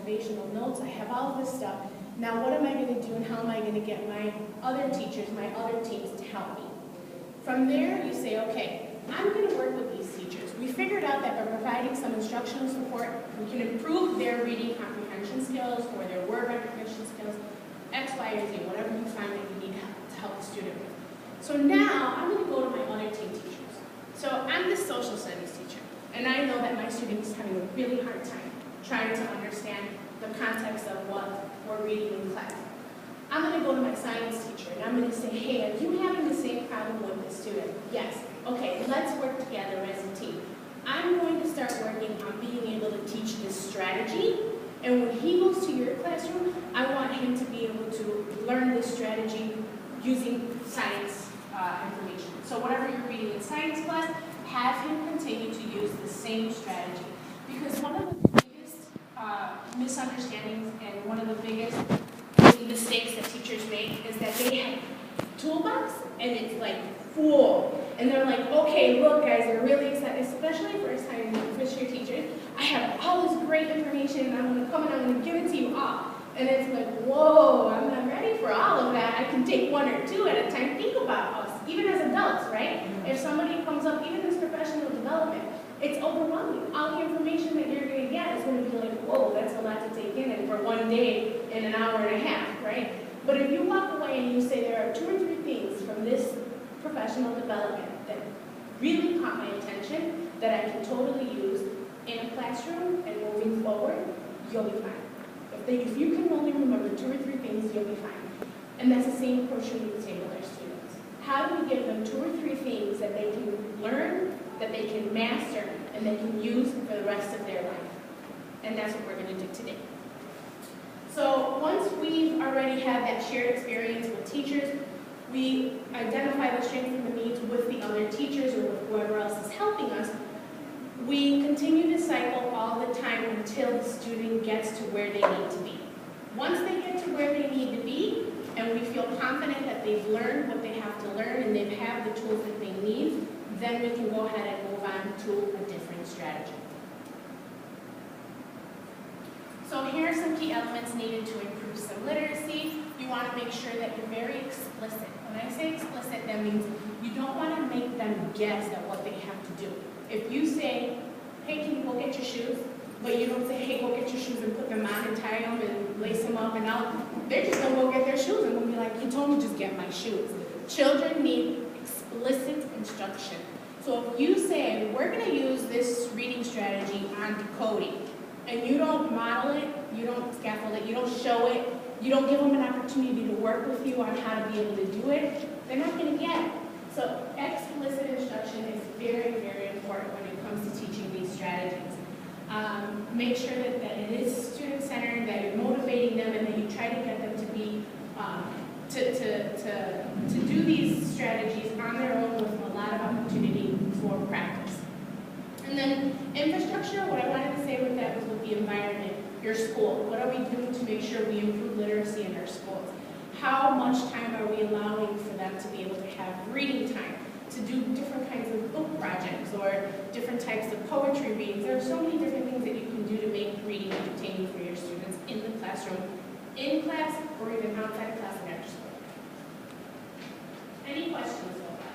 motivational notes, I have all of this stuff. Now what am I going to do and how am I going to get my other teachers, my other teams to help me? From there, you say, okay, I'm going to work with these teachers. We figured out that by providing some instructional support, we can improve their reading comprehension skills or their word recognition skills, X, Y, or Z, whatever you find that you need to help the student with. So now I'm going to go to my other team teachers. So I'm the social studies teacher, and I know that my student is having a really hard time trying to understand the context of what we're reading in class. I'm going to go to my science teacher, and I'm going to say, hey, are you having the same problem with the student? Yes. Okay, let's work together as a team. I'm going to start working on being able to teach this strategy, and when he goes to your classroom, I want him to be able to learn this strategy using science information. So whatever you're reading in science class, have him continue to use the same strategy. Because one of the biggest misunderstandings and one of the biggest mistakes that teachers make is that they have a toolbox and it's like full. And they're like, okay, look guys, they're really excited, especially first year teachers. I have all this great information and I'm going to come and I'm going to give it to you all. And it's like, whoa, I'm not ready for all of that. I can take one or two at a time. Think about us, even as adults, right? If somebody comes up, even as professional development, it's overwhelming. All the information that you're going to get is going to be like, whoa, that's a lot to take in and for one day in an hour and a half, right? But if you walk away and you say there are 2 or 3 things from this professional development that really caught my attention, that I can totally use in a classroom and moving forward, you'll be fine. If you can only remember 2 or 3 things, you'll be fine. And that's the same approach we need to take with our students. How do we give them 2 or 3 things that they can learn, that they can master, and they can use for the rest of their life? And that's what we're going to do today. So once we've already had that shared experience with teachers, we identify the strengths and the needs with the other teachers or with whoever else is helping us. We continue to cycle all the time until the student gets to where they need to be. Once they get to where they need to be, and we feel confident that they've learned what they have to learn and they have the tools that they need, then we can go ahead and move on to a different strategy. So here are some key elements needed to improve some literacy. You want to make sure that you're very explicit. When I say explicit, that means you don't want to make them guess at what they have to do. If you say, hey, can you go get your shoes? But you don't say, hey, go get your shoes and put them on and tie them and lace them up and out. They're just going to go get their shoes and we'll be like, you told me just get my shoes. Children need explicit instruction. So if you say, we're going to use this reading strategy on decoding, and you don't model it, you don't scaffold it, you don't show it, you don't give them an opportunity to work with you on how to be able to do it, they're not going to get it. So explicit instruction is very, very important when it comes to teaching these strategies. Make sure that it is student-centered, that you're motivating them, and that you try to get them to be to do these strategies on their own with a lot of opportunity for practice. And then infrastructure, what I wanted to say with that was with the environment, your school. What are we doing to make sure we improve literacy in our schools? How much time are we allowing for them to be able to have reading time, to do different kinds of book projects or different types of poetry readings? There are so many different things that you can do to make reading entertaining for your students in the classroom, in class, or even outside of class and after school. Any questions so far?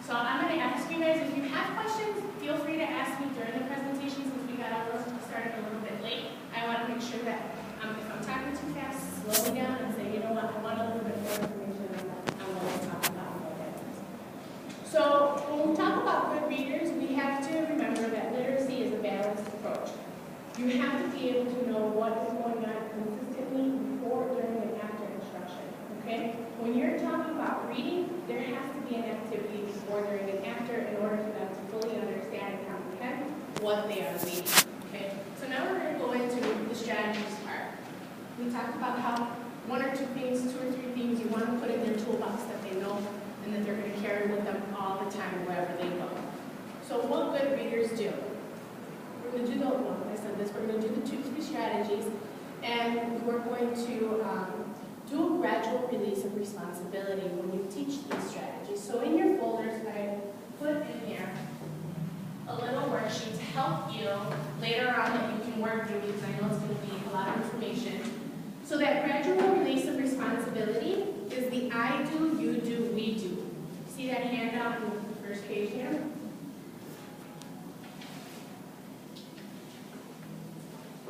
So I'm going to ask you guys, if you have questions, feel free to ask me during the presentation since we started a little bit late. I want to make sure that if I'm talking too fast, slow me down and say, you know what, I want a little bit more information on that. I want to talk about that. So when we talk about good readers, we have to remember that literacy is a balanced approach. You have to be able to know what is going on consistently before, during, and after instruction. Okay? When you're talking about reading, there has to be an activity before, during, and after in order for them to fully understand and comprehend what they are reading. Okay? So now we're going to go into the strategies part. We talked about how 1 or 2 things, 2 or 3 things you want to put in their toolbox that they know and that they're going to carry with them all the time wherever they go. So what good readers do? We're going to do I said this, we're going to do the 2 to 3 strategies, and we're going to do a gradual release of responsibility when you teach these strategies. So in your folders, I put in here a little worksheet to help you later on that you can homework because I know it's going to be a lot of information. So that gradual release of responsibility is the I do, you do, we do. See that handout in the first page here?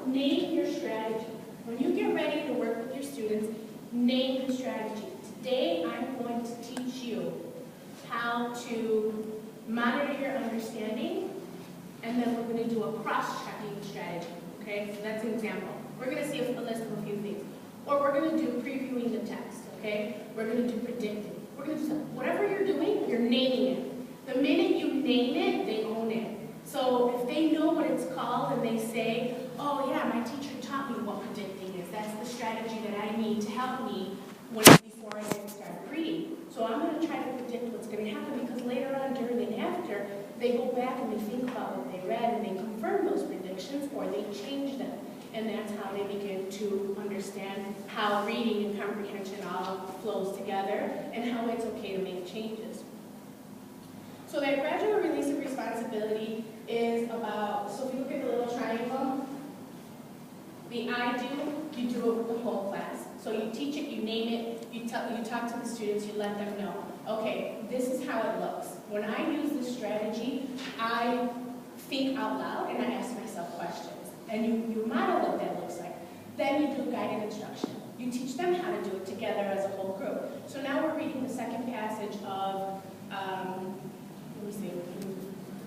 Name your strategy. When you get ready to work with your students, name the strategy. Today, I'm going to teach you how to monitor your understanding, and then we're going to do a cross-checking strategy. Okay, so that's an example. We're going to see a list of a few things. Or we're going to do previewing the text. Okay, we're going to do predicting. We're going to do something. Whatever you're doing, you're naming it. The minute you name it, they own it. So if they know what it's called and they say, oh yeah, my teacher taught me what predicting is. That's the strategy that I need to help me before I get started reading. So I'm going to try to predict what's going to happen because later on, during and after, they go back and they think about what they read and they confirm those predictions or they change them. And that's how they begin to understand how reading and comprehension all flows together and how it's okay to make changes. So that gradual release of responsibility is about, so if you look at the little triangle, the I do, you do it with the whole class. So you teach it, you name it, you talk to the students, you let them know, okay, this is how it looks. When I use this strategy, I think out loud and I ask myself questions. And you model what that looks like. Then you do guided instruction. You teach them how to do it together as a whole group. So now we're reading the second passage of, let me see,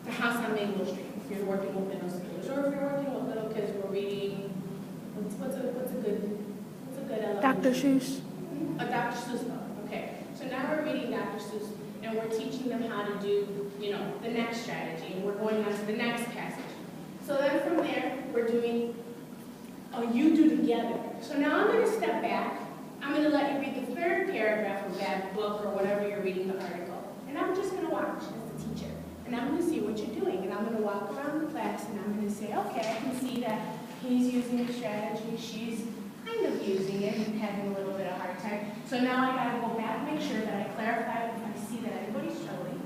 The House on Maple Street. If you're working with middle schoolers, or if you're working with little kids, we're reading, what's a good Dr. Seuss. A Dr. Seuss book. Okay. So now we're reading Dr. Seuss, and we're teaching them how to do, the next strategy, and we're going on to the next passage. So then from there, we're doing you do together. So now I'm going to step back. I'm going to let you read the third paragraph of that book or whatever you're reading the article. And I'm just going to watch as the teacher. And I'm going to see what you're doing. And I'm going to walk around the class and I'm going to say, okay, I can see that he's using the strategy. She's kind of using it and having a little bit of a hard time. So now I got to go back and make sure that I clarify if I see that everybody's struggling.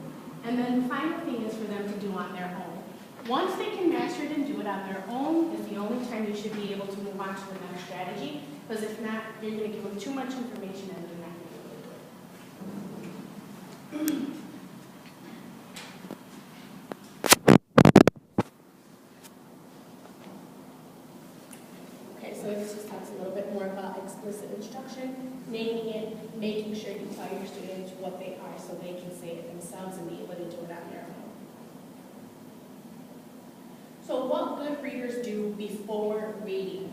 And then the final thing is for them to do on their own. Once they can master it and do it on their own is the only time you should be able to move on to the next strategy, because if not, you're going to give them too much information and they're not going to be able to do it. Okay, so this just talks a little bit more about explicit instruction, naming it, making sure you tell your students what they are so they can say it themselves and be able to do it on their own. So what good readers do before reading?